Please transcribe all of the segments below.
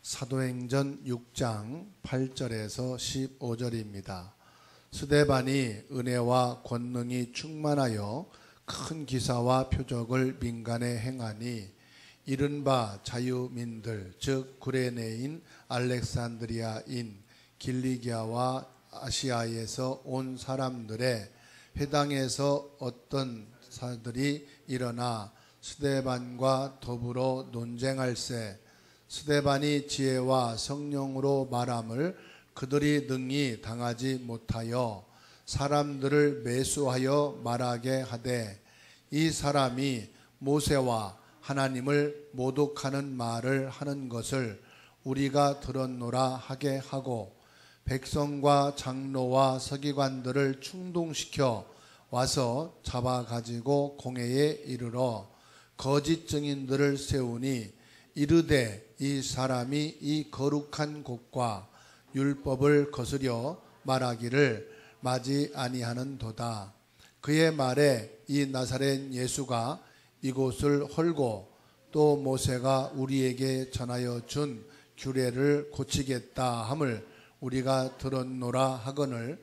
사도행전 6장 8절에서 15절입니다. 스데반이 은혜와 권능이 충만하여 큰 기사와 표적을 민간에 행하니 이른바 자유민들 즉 구레네인 알렉산드리아인 길리기아와 아시아에서 온 사람들의 회당에서 어떤 사들이 일어나 스데반과 더불어 논쟁할세 스데반이 지혜와 성령으로 말함을 그들이 능히 당하지 못하여 사람들을 매수하여 말하게 하되 이 사람이 모세와 하나님을 모독하는 말을 하는 것을 우리가 들었노라 하게 하고 백성과 장로와 서기관들을 충동시켜 와서 잡아가지고 공회에 이르러 거짓 증인들을 세우니 이르되 이 사람이 이 거룩한 곳과 율법을 거스려 말하기를 마지 아니하는도다. 그의 말에 이 나사렛 예수가 이곳을 헐고 또 모세가 우리에게 전하여 준 규례를 고치겠다 함을 우리가 들었노라 하거늘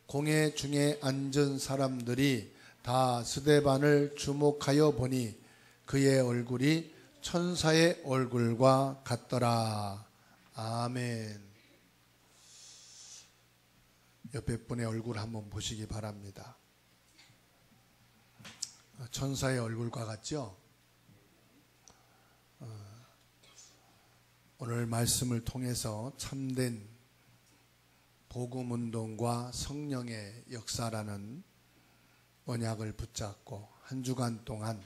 공회 중에 앉은 사람들이 다 스데반을 주목하여 보니 그의 얼굴이 천사의 얼굴과 같더라. 아멘. 옆에 분의 얼굴 한번 보시기 바랍니다. 천사의 얼굴과 같죠? 오늘 말씀을 통해서 참된 복음운동과 성령의 역사라는 언약을 붙잡고 한 주간 동안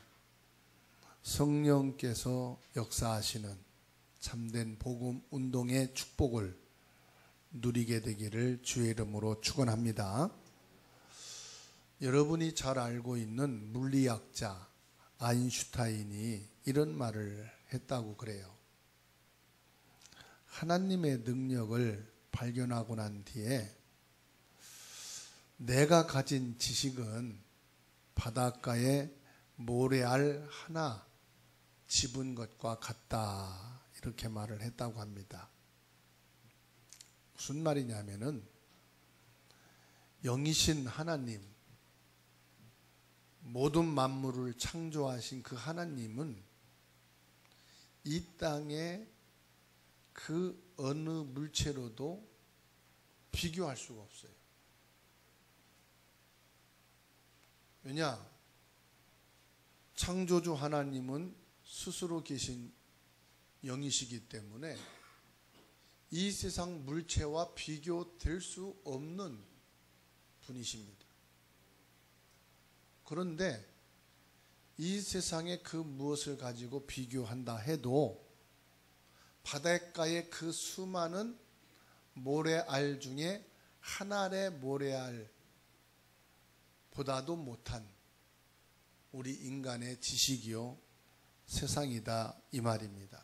성령께서 역사하시는 참된 복음운동의 축복을 누리게 되기를 주의 이름으로 축원합니다. 여러분이 잘 알고 있는 물리학자 아인슈타인이 이런 말을 했다고 그래요. 하나님의 능력을 발견하고 난 뒤에 내가 가진 지식은 바닷가에 모래알 하나 집은 것과 같다 이렇게 말을 했다고 합니다. 무슨 말이냐면은 영이신 하나님 모든 만물을 창조하신 그 하나님은 이 땅에 그 어느 물체로도 비교할 수가 없어요. 왜냐? 창조주 하나님은 스스로 계신 영이시기 때문에 이 세상 물체와 비교될 수 없는 분이십니다. 그런데 이 세상에 그 무엇을 가지고 비교한다 해도 바닷가의 그 수많은 모래알 중에 한 알의 모래알보다도 못한 우리 인간의 지식이요 세상이다 이 말입니다.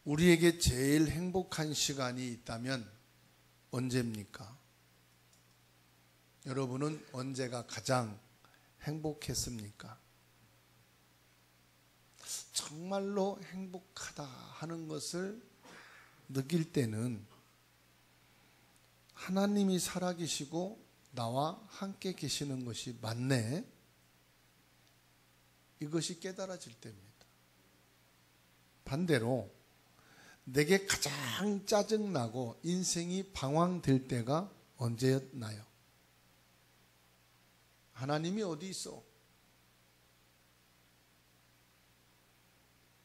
우리에게 제일 행복한 시간이 있다면 언제입니까? 여러분은 언제가 가장 행복했습니까? 정말로 행복하다 하는 것을 느낄 때는 하나님이 살아계시고 나와 함께 계시는 것이 맞네. 이것이 깨달아질 때입니다. 반대로 내게 가장 짜증나고 인생이 방황될 때가 언제였나요? 하나님이 어디 있어?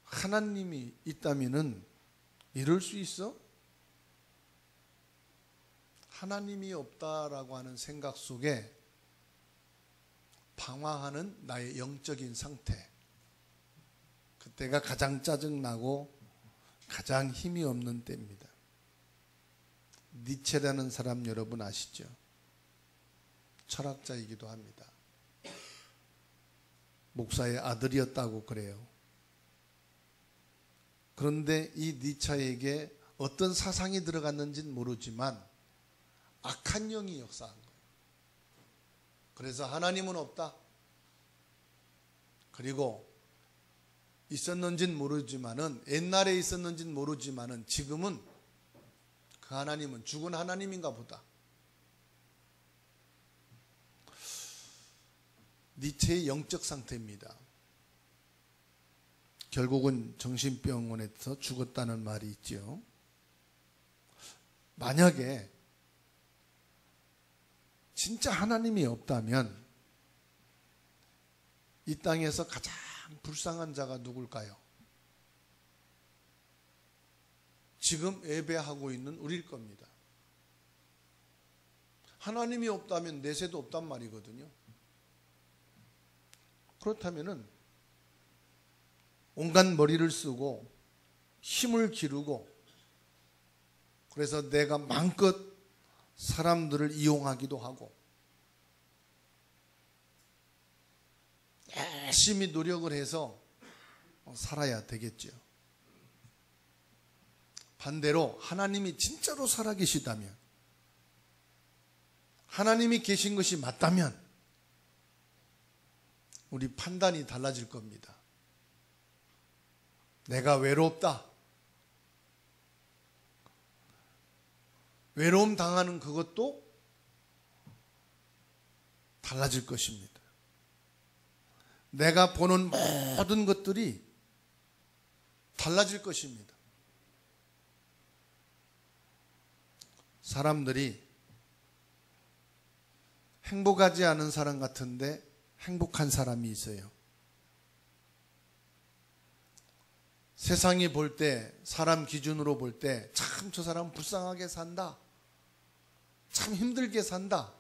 하나님이 있다면은 이럴 수 있어? 하나님이 없다라고 하는 생각 속에 방황하는 나의 영적인 상태, 그때가 가장 짜증나고 가장 힘이 없는 때입니다. 니체라는 사람 여러분 아시죠? 철학자이기도 합니다. 목사의 아들이었다고 그래요. 그런데 이 니체에게 어떤 사상이 들어갔는지는 모르지만 악한 영이 역사한 거예요. 그래서 하나님은 없다. 그리고 있었는지는 모르지만은, 옛날에 있었는지는 모르지만은 지금은 그 하나님은 죽은 하나님인가 보다. 니체의 영적 상태입니다. 결국은 정신병원에서 죽었다는 말이 있죠. 만약에 진짜 하나님이 없다면 이 땅에서 가장 불쌍한 자가 누굴까요? 지금 예배하고 있는 우리일 겁니다. 하나님이 없다면 내세도 없단 말이거든요. 그렇다면은 온갖 머리를 쓰고 힘을 기르고, 그래서 내가 마음껏 사람들을 이용하기도 하고 열심히 노력을 해서 살아야 되겠죠. 반대로 하나님이 진짜로 살아계시다면, 하나님이 계신 것이 맞다면 우리 판단이 달라질 겁니다. 내가 외롭다, 외로움 당하는 그것도 달라질 것입니다. 내가 보는 모든 것들이 달라질 것입니다. 사람들이 행복하지 않은 사람 같은데 행복한 사람이 있어요. 세상이 볼 때, 사람 기준으로 볼 때 참 저 사람은 불쌍하게 산다, 참 힘들게 산다.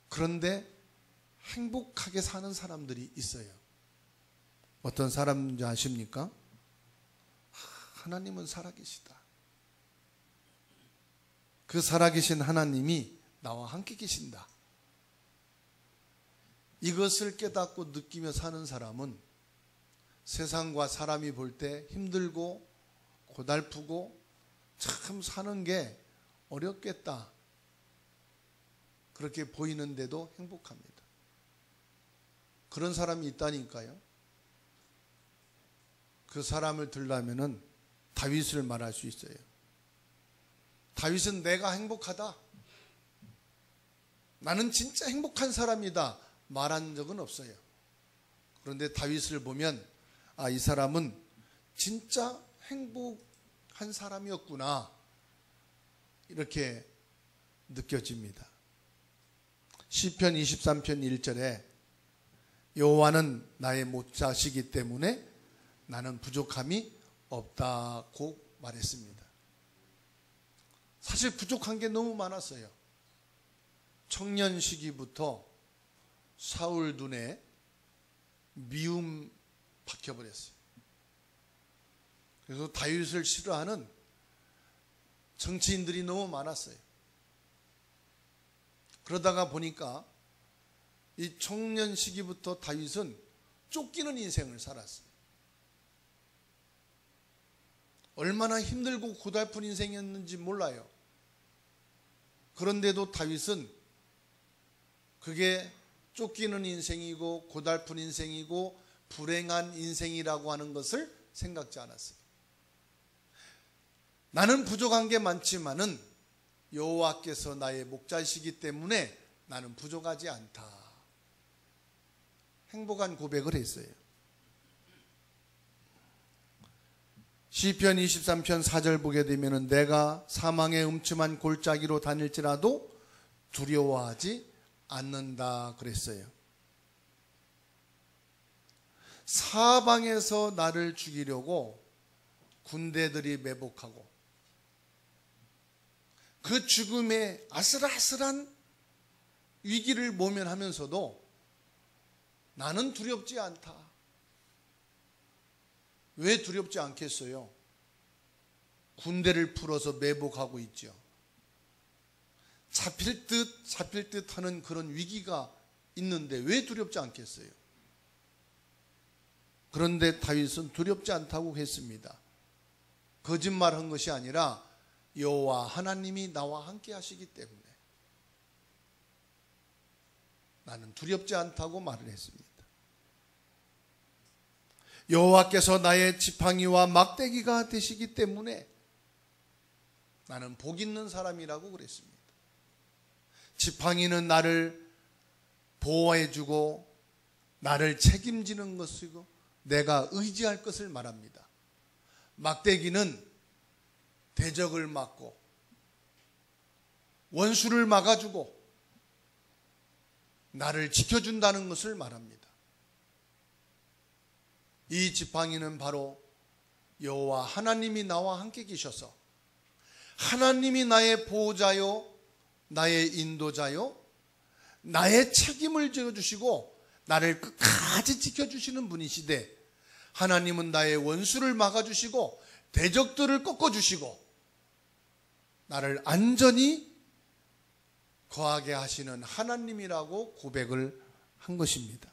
그런데 행복하게 사는 사람들이 있어요. 어떤 사람인지 아십니까? 하나님은 살아계시다. 그 살아계신 하나님이 나와 함께 계신다. 이것을 깨닫고 느끼며 사는 사람은 세상과 사람이 볼 때 힘들고 고달프고 참 사는 게 어렵겠다, 그렇게 보이는데도 행복합니다. 그런 사람이 있다니까요. 그 사람을 들려면은 다윗을 말할 수 있어요. 다윗은 내가 행복하다, 나는 진짜 행복한 사람이다 말한 적은 없어요. 그런데 다윗을 보면 이 사람은 진짜 행복한 사람이었구나, 이렇게 느껴집니다. 시편 23편 1절에 여호와는 나의 목자시기 때문에 나는 부족함이 없다고 말했습니다. 사실 부족한 게 너무 많았어요. 청년 시기부터 사울 눈에 미움 박혀버렸어요. 그래서 다윗을 싫어하는 정치인들이 너무 많았어요. 그러다가 보니까 이 청년 시기부터 다윗은 쫓기는 인생을 살았어요. 얼마나 힘들고 고달픈 인생이었는지 몰라요. 그런데도 다윗은 그게 쫓기는 인생이고 고달픈 인생이고 불행한 인생이라고 하는 것을 생각지 않았어요. 나는 부족한 게 많지만은 여호와께서 나의 목자시기 때문에 나는 부족하지 않다, 행복한 고백을 했어요. 시편 23편 4절 보게 되면 내가 사망의 음침한 골짜기로 다닐지라도 두려워하지 않는다 그랬어요. 사방에서 나를 죽이려고 군대들이 매복하고 그 죽음의 아슬아슬한 위기를 모면하면서도 나는 두렵지 않다. 왜 두렵지 않겠어요? 군대를 풀어서 매복하고 있죠. 잡힐 듯 하는 그런 위기가 있는데 왜 두렵지 않겠어요? 그런데 다윗은 두렵지 않다고 했습니다. 거짓말한 것이 아니라 여호와 하나님이 나와 함께 하시기 때문에 나는 두렵지 않다고 말을 했습니다. 여호와께서 나의 지팡이와 막대기가 되시기 때문에 나는 복 있는 사람이라고 그랬습니다. 지팡이는 나를 보호해주고 나를 책임지는 것이고 내가 의지할 것을 말합니다. 막대기는 대적을 막고 원수를 막아주고 나를 지켜준다는 것을 말합니다. 이 지팡이는 바로 여호와 하나님이 나와 함께 계셔서 하나님이 나의 보호자요 나의 인도자요 나의 책임을 져주시고 나를 끝까지 지켜주시는 분이시되 하나님은 나의 원수를 막아주시고 대적들을 꺾어주시고 나를 안전히 거하게 하시는 하나님이라고 고백을 한 것입니다.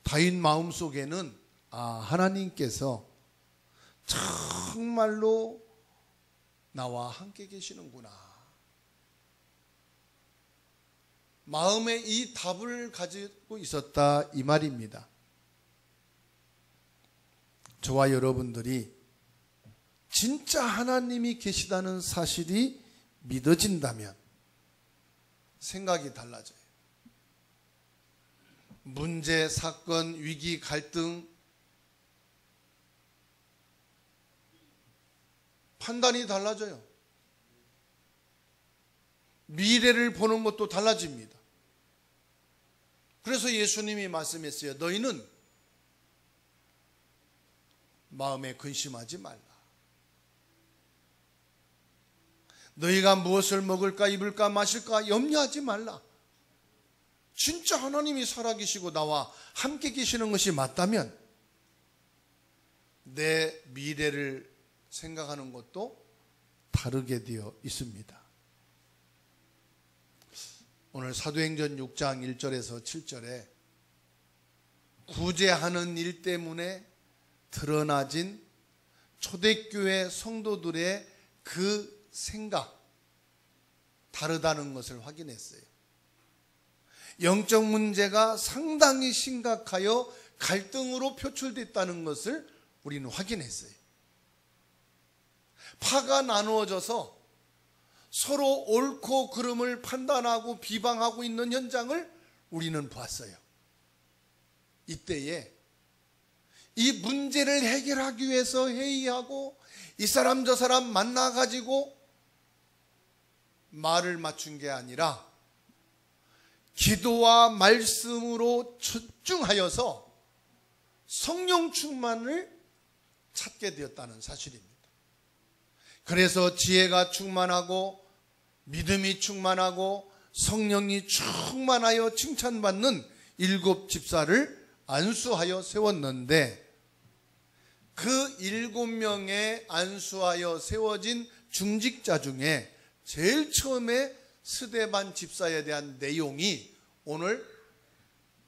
다윗 마음속에는 하나님께서 정말로 나와 함께 계시는구나. 마음에 이 답을 가지고 있었다 이 말입니다. 저와 여러분들이 진짜 하나님이 계시다는 사실이 믿어진다면 생각이 달라져요. 문제, 사건, 위기, 갈등, 판단이 달라져요. 미래를 보는 것도 달라집니다. 그래서 예수님이 말씀했어요. 너희는 마음에 근심하지 말라. 너희가 무엇을 먹을까 입을까 마실까 염려하지 말라. 진짜 하나님이 살아계시고 나와 함께 계시는 것이 맞다면 내 미래를 생각하는 것도 다르게 되어 있습니다. 오늘 사도행전 6장 1절에서 7절에 구제하는 일 때문에 드러나진 초대교회 성도들의 그 생각 다르다는 것을 확인했어요. 영적 문제가 상당히 심각하여 갈등으로 표출됐다는 것을 우리는 확인했어요. 파가 나누어져서 서로 옳고 그름을 판단하고 비방하고 있는 현장을 우리는 보았어요. 이때에 이 문제를 해결하기 위해서 회의하고 이 사람 저 사람 만나가지고 말을 맞춘 게 아니라 기도와 말씀으로 집중하여서 성령 충만을 찾게 되었다는 사실입니다. 그래서 지혜가 충만하고 믿음이 충만하고 성령이 충만하여 칭찬받는 7 집사를 안수하여 세웠는데 그 7명의 안수하여 세워진 중직자 중에 제일 처음에 스데반 집사에 대한 내용이 오늘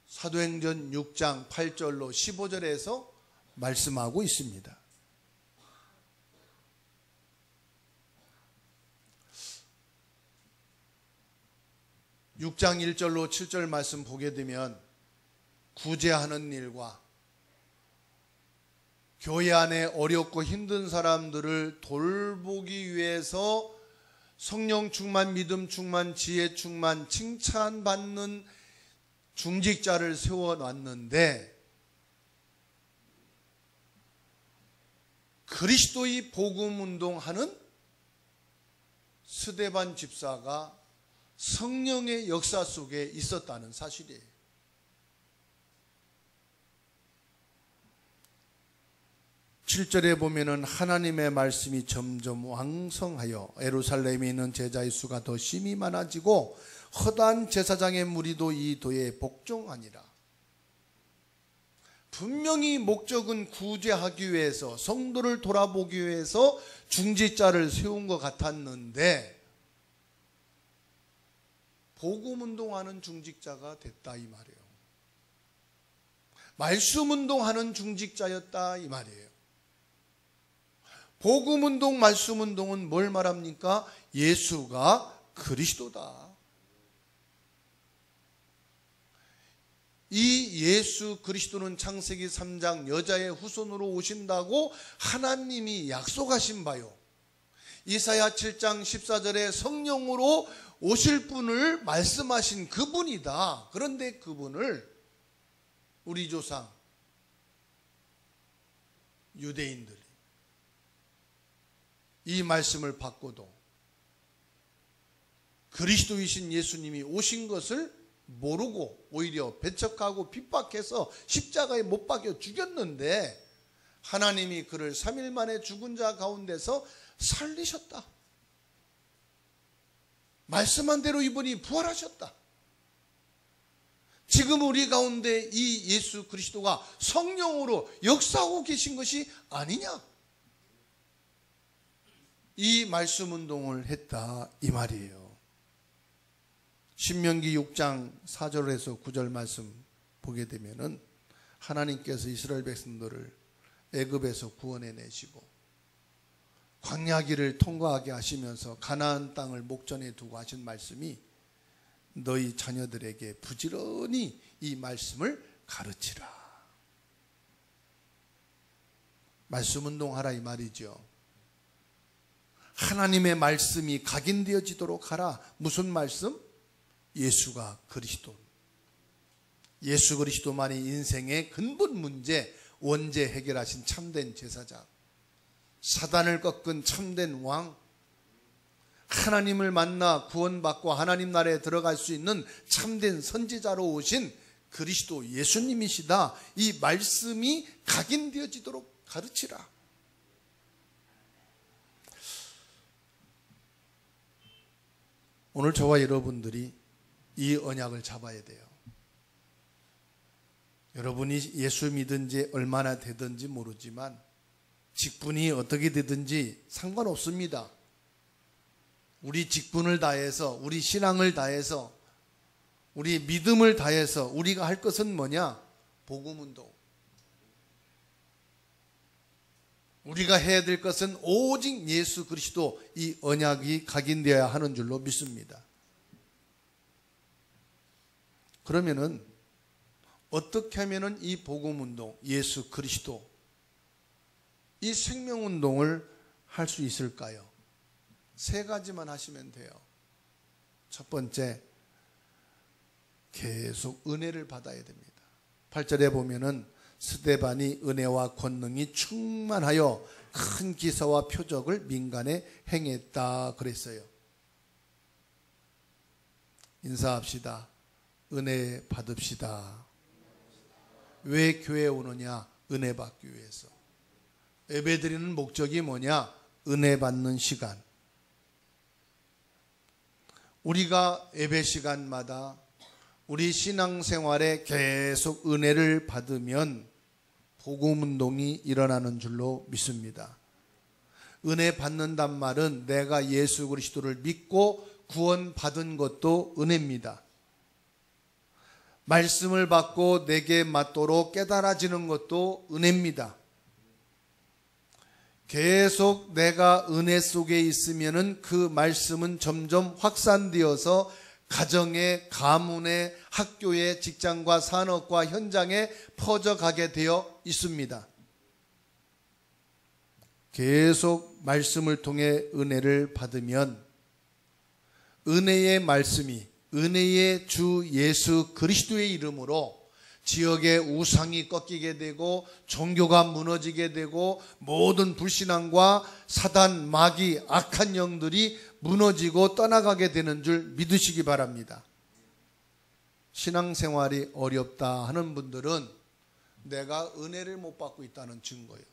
사도행전 6장 8절로 15절에서 말씀하고 있습니다. 6장 1절로 7절 말씀 보게 되면 구제하는 일과 교회 안에 어렵고 힘든 사람들을 돌보기 위해서 성령 충만, 믿음 충만, 지혜 충만, 칭찬받는 중직자를 세워놨는데 그리스도의 복음운동하는 스데반 집사가 성령의 역사 속에 있었다는 사실이에요. (7절에) 보면은 하나님의 말씀이 점점 왕성하여 예루살렘에 있는 제자의 수가 더 심히 많아지고 허다한 제사장의 무리도 이 도에 복종하니라. 분명히 목적은 구제하기 위해서 성도를 돌아보기 위해서 중직자를 세운 것 같았는데 복음운동하는 중직자가 됐다 이 말이에요. 말씀운동하는 중직자였다 이 말이에요. 복음운동, 말씀운동은 뭘 말합니까? 예수가 그리스도다. 이 예수 그리스도는 창세기 3장 여자의 후손으로 오신다고 하나님이 약속하신 바요. 이사야 7장 14절에 성령으로 오실 분을 말씀하신 그분이다. 그런데 그분을 우리 조상 유대인들이 이 말씀을 받고도 그리스도이신 예수님이 오신 것을 모르고 오히려 배척하고 핍박해서 십자가에 못 박여 죽였는데 하나님이 그를 3일 만에 죽은 자 가운데서 살리셨다. 말씀한 대로 이분이 부활하셨다. 지금 우리 가운데 이 예수 그리스도가 성령으로 역사하고 계신 것이 아니냐? 이 말씀 운동을 했다 이 말이에요. 신명기 6장 4절에서 9절 말씀 보게 되면은 하나님께서 이스라엘 백성들을 애굽에서 구원해 내시고 광야길을 통과하게 하시면서 가나안 땅을 목전에 두고 하신 말씀이 너희 자녀들에게 부지런히 이 말씀을 가르치라. 말씀 운동하라 이 말이죠. 하나님의 말씀이 각인되어지도록 하라. 무슨 말씀? 예수가 그리스도. 예수 그리스도만이 인생의 근본 문제, 원죄 해결하신 참된 제사장, 사단을 꺾은 참된 왕, 하나님을 만나 구원받고 하나님 나라에 들어갈 수 있는 참된 선지자로 오신 그리스도 예수님이시다. 이 말씀이 각인되어지도록 가르치라. 오늘 저와 여러분들이 이 언약을 잡아야 돼요. 여러분이 예수 믿은 지 얼마나 되든지 모르지만 직분이 어떻게 되든지 상관없습니다. 우리 직분을 다해서, 우리 신앙을 다해서, 우리 믿음을 다해서 우리가 할 것은 뭐냐? 복음운동. 우리가 해야 될 것은 오직 예수 그리스도 이 언약이 각인되어야 하는 줄로 믿습니다. 그러면은 어떻게 하면은 이 복음운동, 예수 그리스도 이 생명운동을 할 수 있을까요? 세 가지만 하시면 돼요. 첫 번째, 계속 은혜를 받아야 됩니다. 8절에 보면은 스데반이 은혜와 권능이 충만하여 큰 기사와 표적을 민간에 행했다 그랬어요. 인사합시다. 은혜 받읍시다. 왜 교회에 오느냐? 은혜 받기 위해서. 예배드리는 목적이 뭐냐? 은혜 받는 시간. 우리가 예배 시간마다 우리 신앙생활에 계속 은혜를 받으면 복음운동이 일어나는 줄로 믿습니다. 은혜 받는단 말은 내가 예수 그리스도를 믿고 구원받은 것도 은혜입니다. 말씀을 받고 내게 맞도록 깨달아지는 것도 은혜입니다. 계속 내가 은혜 속에 있으면은 그 말씀은 점점 확산되어서 가정에, 가문에, 학교에, 직장과 산업과 현장에 퍼져가게 되어 있습니다. 계속 말씀을 통해 은혜를 받으면 은혜의 말씀이 은혜의 주 예수 그리스도의 이름으로 지역의 우상이 꺾이게 되고 종교가 무너지게 되고 모든 불신앙과 사단, 마귀, 악한 영들이 무너지고 떠나가게 되는 줄 믿으시기 바랍니다. 신앙생활이 어렵다 하는 분들은 내가 은혜를 못 받고 있다는 증거예요.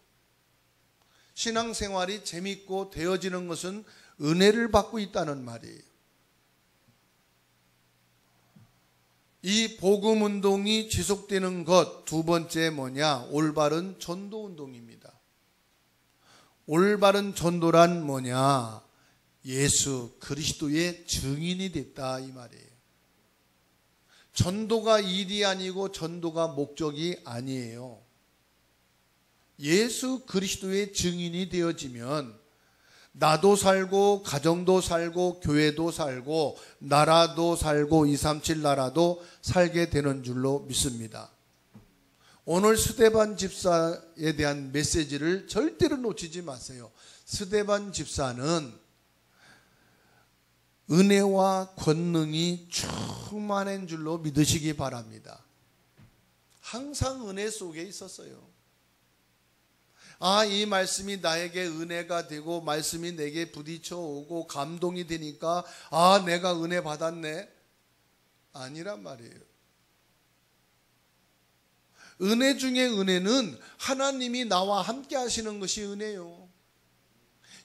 신앙생활이 재밌고 되어지는 것은 은혜를 받고 있다는 말이에요. 이 복음운동이 지속되는 것 두 번째 뭐냐? 올바른 전도운동입니다. 올바른 전도란 뭐냐? 예수 그리스도의 증인이 됐다 이 말이에요. 전도가 일이 아니고 전도가 목적이 아니에요. 예수 그리스도의 증인이 되어지면 나도 살고 가정도 살고 교회도 살고 나라도 살고 237 나라도 살게 되는 줄로 믿습니다. 오늘 스데반 집사에 대한 메시지를 절대로 놓치지 마세요. 스데반 집사는 은혜와 권능이 충만한 줄로 믿으시기 바랍니다. 항상 은혜 속에 있었어요. 이 말씀이 나에게 은혜가 되고 말씀이 내게 부딪혀 오고 감동이 되니까 내가 은혜 받았네. 아니란 말이에요. 은혜 중에 은혜는 하나님이 나와 함께 하시는 것이 은혜요.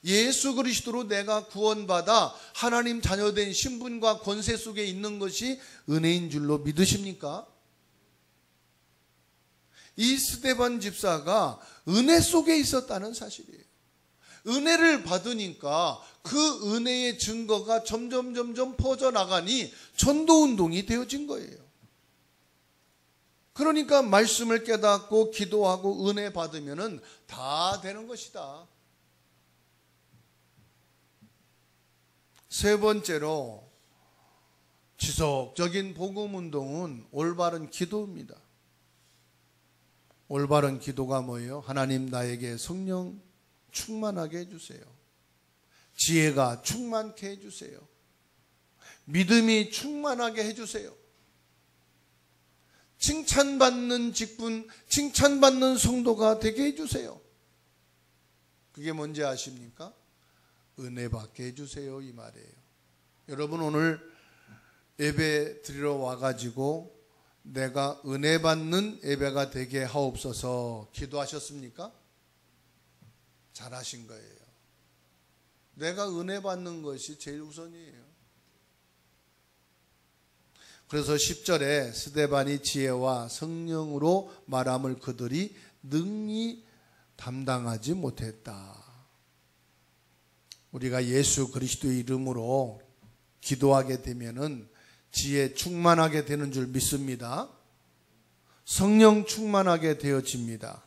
예수 그리스도로 내가 구원받아 하나님 자녀된 신분과 권세 속에 있는 것이 은혜인 줄로 믿으십니까? 이 스데반 집사가 은혜 속에 있었다는 사실이에요. 은혜를 받으니까 그 은혜의 증거가 점점 퍼져나가니 전도운동이 되어진 거예요. 그러니까 말씀을 깨닫고 기도하고 은혜 받으면 다 되는 것이다. 세 번째로 지속적인 복음운동은 올바른 기도입니다. 올바른 기도가 뭐예요? 하나님 나에게 성령 충만하게 해주세요. 지혜가 충만케 해주세요. 믿음이 충만하게 해주세요. 칭찬받는 직분, 칭찬받는 성도가 되게 해주세요. 그게 뭔지 아십니까? 은혜 받게 해주세요 이 말이에요. 여러분 오늘 예배 드리러 와가지고 내가 은혜 받는 예배가 되게 하옵소서 기도하셨습니까? 잘하신 거예요. 내가 은혜 받는 것이 제일 우선이에요. 그래서 10절에 스데반이 지혜와 성령으로 말함을 그들이 능히 담당하지 못했다. 우리가 예수 그리스도의 이름으로 기도하게 되면은 지혜 충만하게 되는 줄 믿습니다. 성령 충만하게 되어집니다.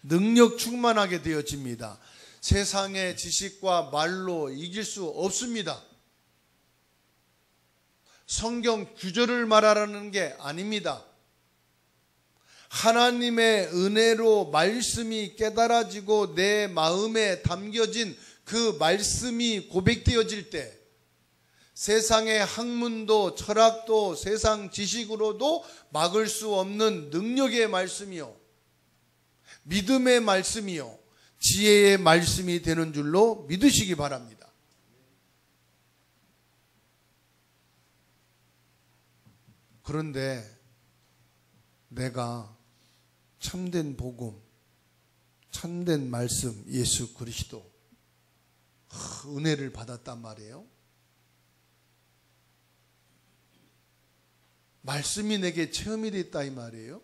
능력 충만하게 되어집니다. 세상의 지식과 말로 이길 수 없습니다. 성경 구절을 말하라는 게 아닙니다. 하나님의 은혜로 말씀이 깨달아지고 내 마음에 담겨진 그 말씀이 고백되어질 때 세상의 학문도 철학도 세상 지식으로도 막을 수 없는 능력의 말씀이요, 믿음의 말씀이요, 지혜의 말씀이 되는 줄로 믿으시기 바랍니다. 그런데 내가 참된 복음, 참된 말씀, 예수 그리스도 은혜를 받았단 말이에요. 말씀이 내게 체험이 됐다 이 말이에요.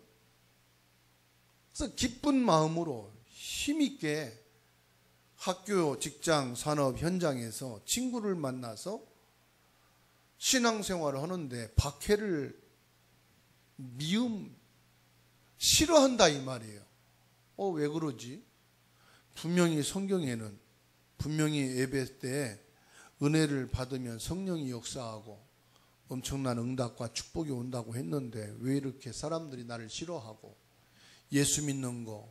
그래서 기쁜 마음으로 힘있게 학교, 직장, 산업 현장에서 친구를 만나서 신앙생활을 하는데 박해를 싫어한다 이 말이에요. 왜 그러지? 분명히 성경에는 분명히 예배 때 은혜를 받으면 성령이 역사하고 엄청난 응답과 축복이 온다고 했는데 왜 이렇게 사람들이 나를 싫어하고 예수 믿는 거,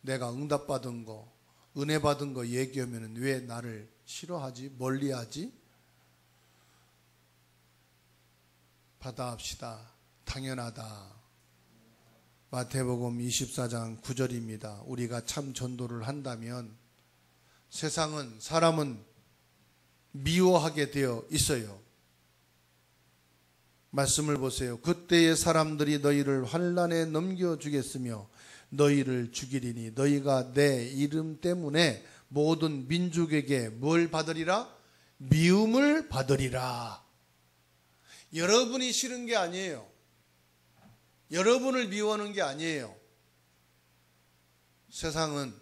내가 응답받은 거, 은혜 받은 거 얘기하면 왜 나를 싫어하지? 멀리하지? 받아합시다. 당연하다. 마태복음 24장 9절입니다. 우리가 참 전도를 한다면 세상은, 사람은 미워하게 되어 있어요. 말씀을 보세요. 그때의 사람들이 너희를 환난에 넘겨주겠으며 너희를 죽이리니 너희가 내 이름 때문에 모든 민족에게 뭘 받으리라? 미움을 받으리라. 여러분이 싫은 게 아니에요. 여러분을 미워하는 게 아니에요. 세상은,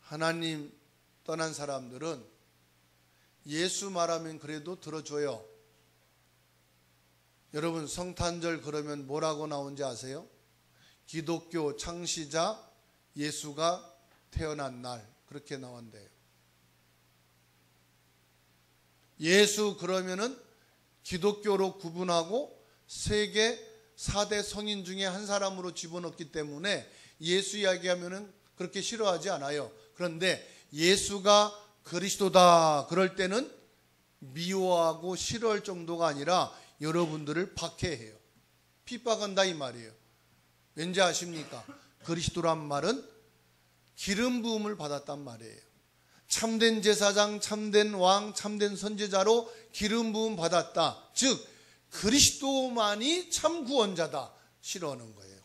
하나님 떠난 사람들은 예수 말하면 그래도 들어줘요. 여러분 성탄절 그러면 뭐라고 나온지 아세요? 기독교 창시자 예수가 태어난 날, 그렇게 나온대요. 예수 그러면은 기독교로 구분하고 세계 4대 성인 중에 한 사람으로 집어넣기 때문에 예수 이야기하면은 그렇게 싫어하지 않아요. 그런데 예수가 그리스도다 그럴 때는 미워하고 싫어할 정도가 아니라 여러분들을 박해해요. 핍박한다 이 말이에요. 왠지 아십니까? 그리스도란 말은 기름 부음을 받았단 말이에요. 참된 제사장, 참된 왕, 참된 선지자로 기름 부음 받았다. 즉 그리스도만이 참 구원자다. 싫어하는 거예요.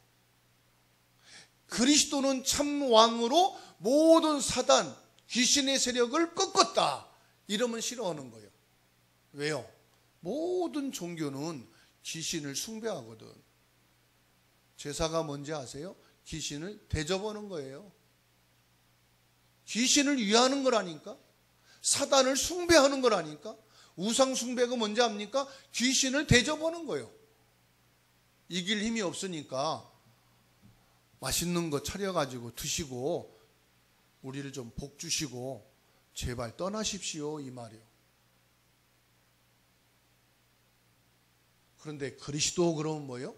그리스도는 참 왕으로 모든 사단, 귀신의 세력을 꺾었다. 이러면 싫어하는 거예요. 왜요? 모든 종교는 귀신을 숭배하거든. 제사가 뭔지 아세요? 귀신을 대접하는 거예요. 귀신을 위하는 거라니까. 사단을 숭배하는 거라니까. 우상 숭배가 뭔지 압니까? 귀신을 대접하는 거예요. 이길 힘이 없으니까 맛있는 거 차려가지고 드시고 우리를 좀 복 주시고 제발 떠나십시오 이 말이에요. 그런데 그리스도 그러면 뭐요?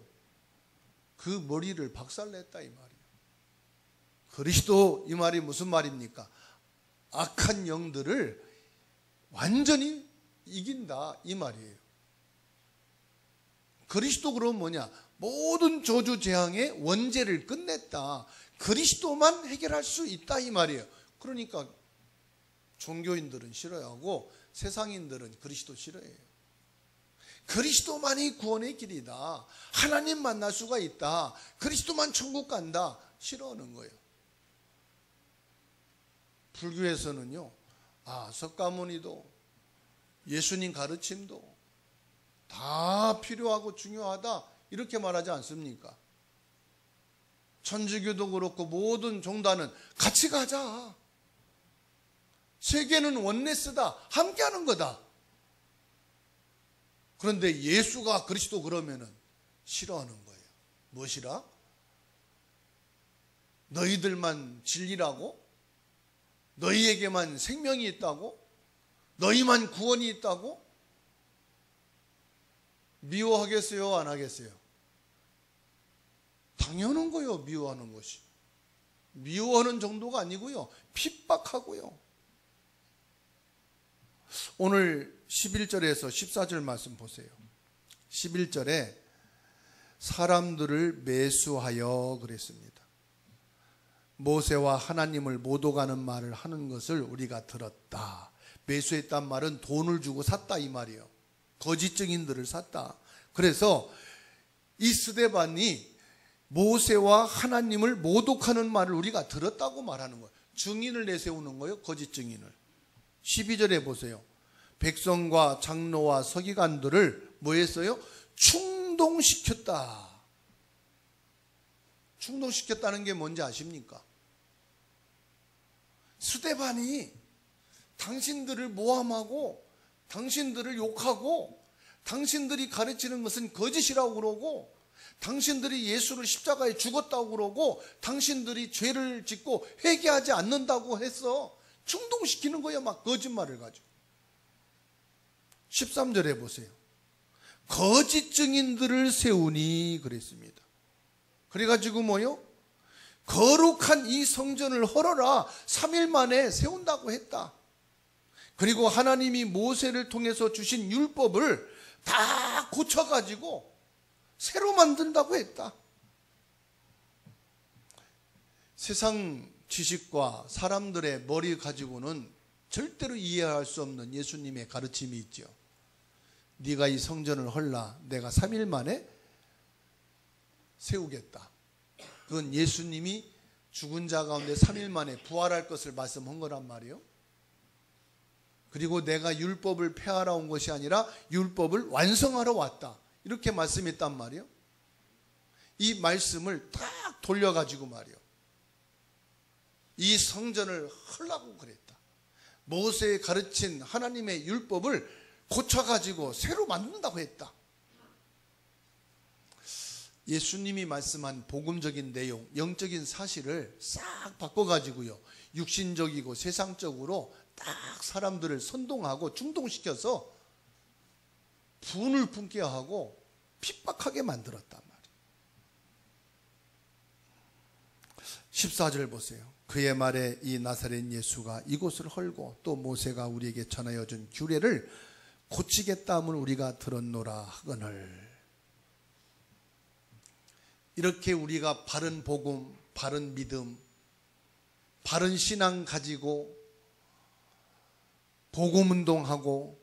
그 머리를 박살냈다 이 말이에요. 그리스도 이 말이 무슨 말입니까? 악한 영들을 완전히 이긴다 이 말이에요. 그리스도 그러면 뭐냐? 모든 저주 재앙의 원죄를 끝냈다. 그리스도만 해결할 수 있다 이 말이에요. 그러니까 종교인들은 싫어하고 세상인들은 그리스도 싫어해요. 그리스도만이 구원의 길이다. 하나님 만날 수가 있다. 그리스도만 천국 간다. 싫어하는 거예요. 불교에서는요, 석가모니도 예수님 가르침도 다 필요하고 중요하다 이렇게 말하지 않습니까? 천주교도 그렇고 모든 종단은 같이 가자. 세계는 원네스다. 함께하는 거다. 그런데 예수가 그리스도 그러면은 싫어하는 거예요. 무엇이라? 너희들만 진리라고? 너희에게만 생명이 있다고? 너희만 구원이 있다고? 미워하겠어요? 안 하겠어요? 당연한 거예요. 미워하는 것이. 미워하는 정도가 아니고요. 핍박하고요. 오늘 11절에서 14절 말씀 보세요. 11절에 사람들을 매수하여 그랬습니다. 모세와 하나님을 모독하는 말을 하는 것을 우리가 들었다. 매수했단 말은 돈을 주고 샀다 이 말이에요. 거짓 증인들을 샀다. 그래서 이 스데반이 모세와 하나님을 모독하는 말을 우리가 들었다고 말하는 거예요. 증인을 내세우는 거예요. 거짓 증인을. 12절에 보세요. 백성과 장로와 서기관들을 뭐 했어요? 충동시켰다. 충동시켰다는 게 뭔지 아십니까? 스데반이 당신들을 모함하고 당신들을 욕하고 당신들이 가르치는 것은 거짓이라고 그러고 당신들이 예수를 십자가에 죽었다고 그러고 당신들이 죄를 짓고 회개하지 않는다고 해서 충동시키는 거예요. 막 거짓말을 가지고. 13절에 보세요. 거짓 증인들을 세우니 그랬습니다. 그래가지고 뭐요? 거룩한 이 성전을 헐어라. 3일 만에 세운다고 했다. 그리고 하나님이 모세를 통해서 주신 율법을 다 고쳐가지고 새로 만든다고 했다. 세상 지식과 사람들의 머리 가지고는 절대로 이해할 수 없는 예수님의 가르침이 있죠. 네가 이 성전을 헐라. 내가 3일 만에 세우겠다. 그건 예수님이 죽은 자 가운데 3일 만에 부활할 것을 말씀한 거란 말이에요. 그리고 내가 율법을 폐하러 온 것이 아니라 율법을 완성하러 왔다. 이렇게 말씀했단 말이에요. 이 말씀을 딱 돌려가지고 말이에요. 이 성전을 헐라고 그랬다. 모세에 가르친 하나님의 율법을 고쳐가지고 새로 만든다고 했다. 예수님이 말씀한 복음적인 내용, 영적인 사실을 싹 바꿔가지고요. 육신적이고 세상적으로 딱 사람들을 선동하고 중동시켜서 분을 품게 하고 핍박하게 만들었단 말이에요. 14절 보세요. 그의 말에 이 나사렛 예수가 이곳을 헐고 또 모세가 우리에게 전하여 준 규례를 고치겠다 함을 우리가 들었노라 하거늘. 이렇게 우리가 바른 복음, 바른 믿음, 바른 신앙 가지고 복음 운동하고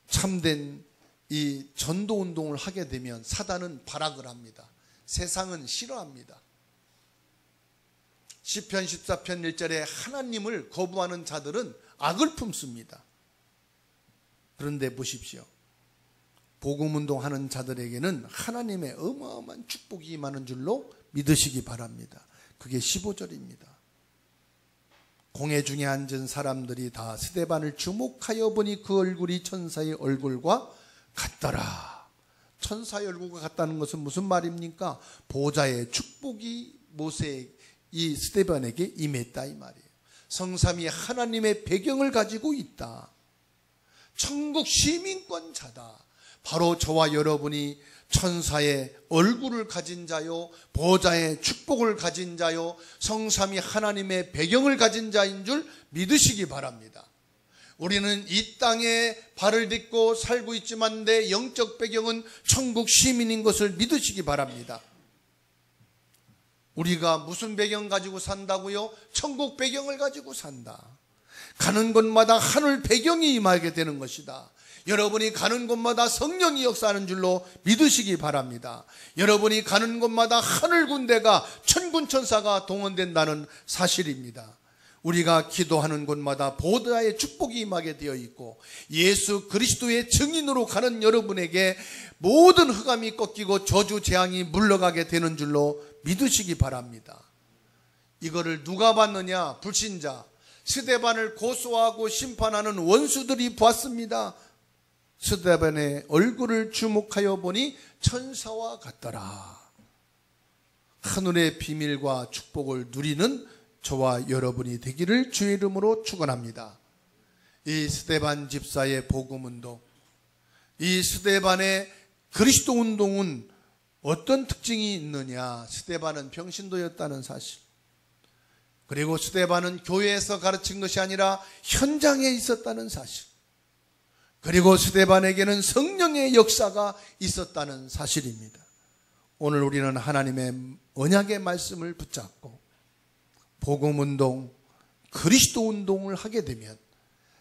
참된 이 전도 운동을 하게 되면 사단은 발악을 합니다. 세상은 싫어합니다. 시편 14편 1절에 하나님을 거부하는 자들은 악을 품습니다. 그런데 보십시오. 복음 운동하는 자들에게는 하나님의 어마어마한 축복이 임하는 줄로 믿으시기 바랍니다. 그게 15절입니다. 공회 중에 앉은 사람들이 다 스데반을 주목하여 보니 그 얼굴이 천사의 얼굴과 같더라. 천사의 얼굴과 같다는 것은 무슨 말입니까? 보좌의 축복이 모세 이 스데반에게 임했다 이 말이에요. 성삼위 하나님의 배경을 가지고 있다. 천국 시민권자다. 바로 저와 여러분이 천사의 얼굴을 가진 자요, 보좌의 축복을 가진 자요, 성삼위 하나님의 배경을 가진 자인 줄 믿으시기 바랍니다. 우리는 이 땅에 발을 딛고 살고 있지만 내 영적 배경은 천국 시민인 것을 믿으시기 바랍니다. 우리가 무슨 배경 가지고 산다고요? 천국 배경을 가지고 산다. 가는 곳마다 하늘 배경이 임하게 되는 것이다. 여러분이 가는 곳마다 성령이 역사하는 줄로 믿으시기 바랍니다. 여러분이 가는 곳마다 하늘 군대가 천군 천사가 동원된다는 사실입니다. 우리가 기도하는 곳마다 보좌의 축복이 임하게 되어 있고 예수 그리스도의 증인으로 가는 여러분에게 모든 흑암이 꺾이고 저주 재앙이 물러가게 되는 줄로 믿으시기 바랍니다. 이거를 누가 봤느냐? 불신자 스데반을 고소하고 심판하는 원수들이 보았습니다. 스데반의 얼굴을 주목하여 보니 천사와 같더라. 하늘의 비밀과 축복을 누리는 저와 여러분이 되기를 주의 이름으로 축원합니다. 이 스데반 집사의 복음 운동, 이 스데반의 그리스도 운동은 어떤 특징이 있느냐? 스데반은 평신도였다는 사실, 그리고 스데반은 교회에서 가르친 것이 아니라 현장에 있었다는 사실, 그리고 스데반에게는 성령의 역사가 있었다는 사실입니다. 오늘 우리는 하나님의 언약의 말씀을 붙잡고 복음운동, 그리스도 운동을 하게 되면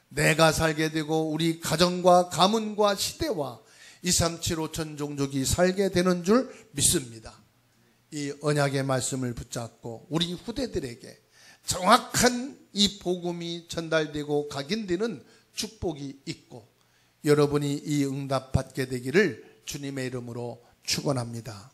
내가 살게 되고 우리 가정과 가문과 시대와 237 5천 종족이 살게 되는 줄 믿습니다. 이 언약의 말씀을 붙잡고 우리 후대들에게 정확한 이 복음이 전달되고 각인되는 축복이 있고 여러분이 이 응답 받게 되기를 주님의 이름으로 축원합니다.